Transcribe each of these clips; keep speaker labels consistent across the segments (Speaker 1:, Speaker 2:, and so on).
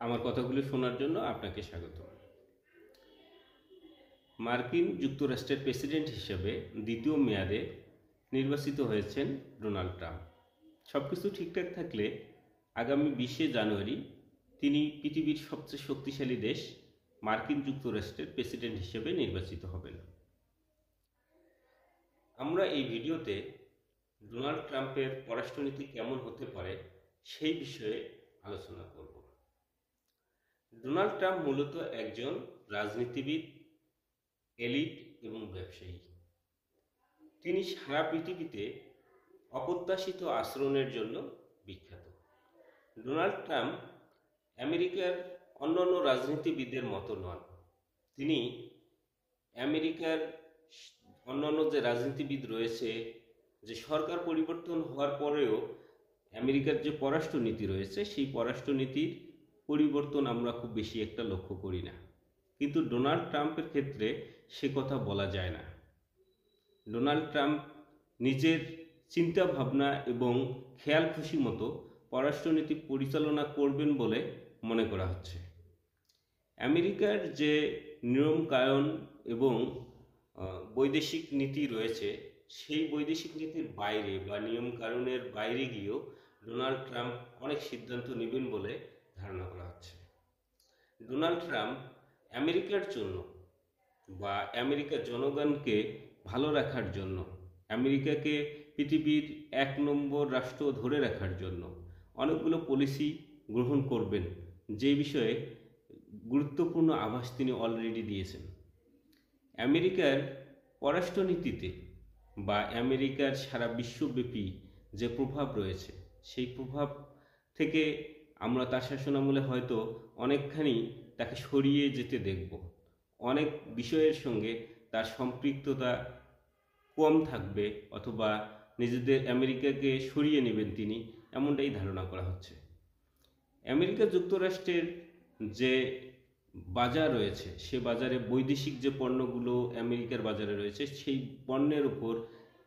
Speaker 1: আমার কথাগুলো শোনার জন্য আপনাকে স্বাগত। মার্কিন যুক্তরাষ্ট্রের প্রেসিডেন্ট হিসেবে দ্বিতীয় মেয়াদে নির্বাচিত হয়েছেন ডোনাল্ড ট্রাম্প। সব কিছু ঠিকঠাক থাকলে আগামী 20শে জানুয়ারি তিনি পৃথিবীর সবচেয়ে শক্তিশালী দেশ মার্কিন যুক্তরাষ্ট্রের প্রেসিডেন্ট হিসেবে নির্বাচিত হবেন। আমরা এই ভিডিওতে ডোনাল্ড ট্রাম্পের পররাষ্ট্রনীতি কেমন হতে পারে সেই বিষয়ে আলোচনা করব। ডোনাল্ড ট্রাম্প মূলত একজন রাজনীতিবিদ, এলিট এবং ব্যবসায়ী। তিনি সারা পৃথিবীতে অপ্রত্যাশিত আচরণের জন্য বিখ্যাত। ডোনাল্ড ট্রাম্প আমেরিকার অন্যান্য রাজনীতিবিদদের মতো নন। তিনি আমেরিকার অন্যান্য যে রাজনীতিবিদ রয়েছে, যে সরকার পরিবর্তন হওয়ার পরেও আমেরিকার যে পররাষ্ট্রনীতি রয়েছে সেই পররাষ্ট্রনীতির পরিবর্তন আমরা খুব বেশি একটা লক্ষ্য করি না। কিন্তু ডোনাল্ড ট্রাম্পের ক্ষেত্রে সে কথা বলা যায় না। ডোনাল্ড ট্রাম্প নিজের চিন্তা ভাবনা এবং খেয়াল খুশি মতো পররাষ্ট্রনীতি পরিচালনা করবেন বলে মনে করা হচ্ছে। আমেরিকার যে নিয়মকানুন এবং বৈদেশিক নীতি রয়েছে, সেই বৈদেশিক নীতির বাইরে বা নিয়মকানুনের বাইরে গিয়েও ডোনাল্ড ট্রাম্প অনেক সিদ্ধান্ত নেবেন বলে ধারণা করা হচ্ছে। ডোনাল্ড ট্রাম্প আমেরিকার জন্য বা আমেরিকার জনগণকে ভালো রাখার জন্য, আমেরিকাকে পৃথিবীর 1 নম্বর রাষ্ট্র ধরে রাখার জন্য অনেকগুলো পলিসি গ্রহণ করবেন, যে বিষয়ে গুরুত্বপূর্ণ আভাস তিনি অলরেডি দিয়েছেন। আমেরিকার পররাষ্ট্রনীতিতে বা আমেরিকার সারা বিশ্বব্যাপী যে প্রভাব রয়েছে, সেই প্রভাব থেকে আমরা তার শাসনামলে হয়তো অনেকখানি তাকে সরিয়ে যেতে দেখব। অনেক বিষয়ের সঙ্গে তার সম্পৃক্ততা কম থাকবে, অথবা নিজেদের আমেরিকাকে সরিয়ে নেবেন তিনি, এমনটাই ধারণা করা হচ্ছে। আমেরিকা যুক্তরাষ্ট্রের যে বাজার রয়েছে, সে বাজারে বৈদেশিক যে পণ্যগুলো আমেরিকার বাজারে রয়েছে, সেই পণ্যের উপর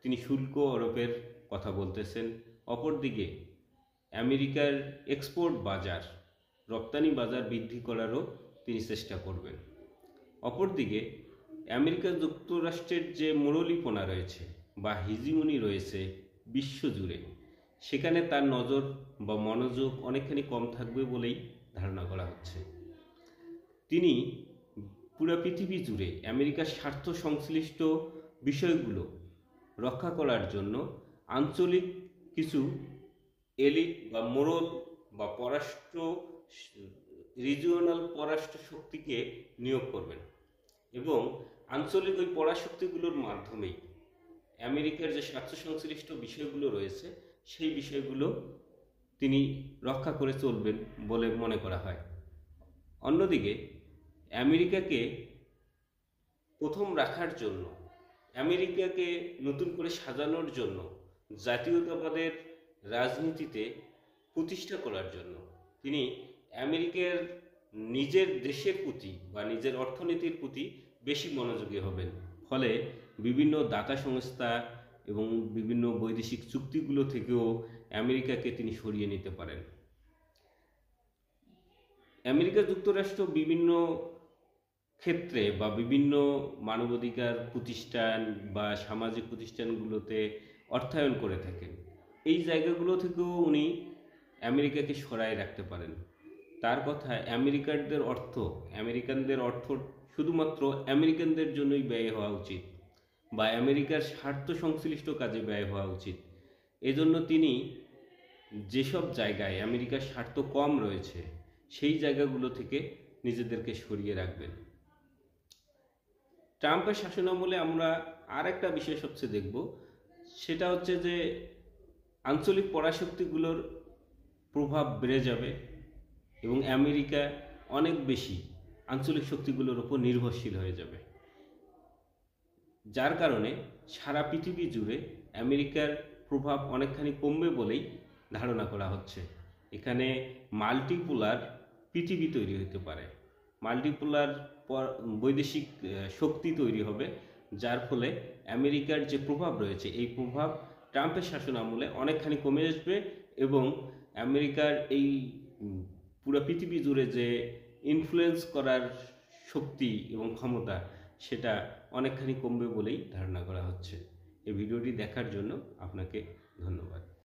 Speaker 1: তিনি শুল্ক আরোপের কথা বলতেছেন। অপরদিকে আমেরিকার এক্সপোর্ট বাজার, রপ্তানি বাজার বৃদ্ধি করারও তিনি চেষ্টা করবেন। অপরদিকে আমেরিকা যুক্তরাষ্ট্রের যে মুরলীপনা রয়েছে বা হিজিমনি রয়েছে বিশ্বজুড়ে, সেখানে তার নজর বা মনোযোগ অনেকখানি কম থাকবে বলেই ধারণা করা হচ্ছে। তিনি পুরো পৃথিবী জুড়ে আমেরিকার স্বার্থ সংশ্লিষ্ট বিষয়গুলো রক্ষা করার জন্য আঞ্চলিক কিছু এলিট বা মোরল বা রিজিওনাল পররাষ্ট্র শক্তিকে নিয়োগ করবেন এবং আঞ্চলিক ওই পরাশক্তিগুলোর মাধ্যমেই আমেরিকার যে স্বার্থ সংশ্লিষ্ট বিষয়গুলো রয়েছে, সেই বিষয়গুলো তিনি রক্ষা করে চলবেন বলে মনে করা হয়। অন্যদিকে আমেরিকাকে প্রথম রাখার জন্য, আমেরিকাকে নতুন করে সাজানোর জন্য, জাতীয়তাবাদের রাজনীতিতে প্রতিষ্ঠা করার জন্য তিনি আমেরিকার নিজের দেশের প্রতি বা নিজের অর্থনীতির প্রতি বেশি মনোযোগী হবেন। ফলে বিভিন্ন দাতা সংস্থা এবং বিভিন্ন বৈদেশিক চুক্তিগুলো থেকেও আমেরিকাকে তিনি সরিয়ে নিতে পারেন। আমেরিকা যুক্তরাষ্ট্র বিভিন্ন ক্ষেত্রে বা বিভিন্ন মানবাধিকার প্রতিষ্ঠান বা সামাজিক প্রতিষ্ঠানগুলোতে অর্থায়ন করে থাকেন। এই জায়গাগুলো থেকেও উনি আমেরিকাকে সরায় রাখতে পারেন। তার কথায় আমেরিকানদের অর্থ শুধুমাত্র আমেরিকানদের জন্যই ব্যয় হওয়া উচিত বা আমেরিকার স্বার্থ সংশ্লিষ্ট কাজে ব্যয় হওয়া উচিত। এজন্য তিনি যেসব জায়গায় আমেরিকার স্বার্থ কম রয়েছে, সেই জায়গাগুলো থেকে নিজেদেরকে সরিয়ে রাখবেন। ট্রাম্পের শাসনামলে আমরা আর একটা বিষয় সবচেয়ে দেখব, সেটা হচ্ছে যে আঞ্চলিক পরাশক্তিগুলোর প্রভাব বেড়ে যাবে এবং আমেরিকা অনেক বেশি আঞ্চলিক শক্তিগুলোর উপর নির্ভরশীল হয়ে যাবে, যার কারণে সারা পৃথিবী জুড়ে আমেরিকার প্রভাব অনেকখানি কমবে বলেই ধারণা করা হচ্ছে। এখানে মাল্টিপোলার পৃথিবী তৈরি হতে পারে, মাল্টিপোলার বৈদেশিক শক্তি তৈরি হবে, যার ফলে আমেরিকার যে প্রভাব রয়েছে, এই প্রভাব ট্রাম্পের শাসন আমলে অনেকখানি কমে আসবে এবং আমেরিকার এই পুরো পৃথিবী জুড়ে যে ইনফ্লুয়েন্স করার শক্তি এবং ক্ষমতা সেটা অনেকখানি কমবে বলেই ধারণা করা হচ্ছে। এই ভিডিওটি দেখার জন্য আপনাকে ধন্যবাদ।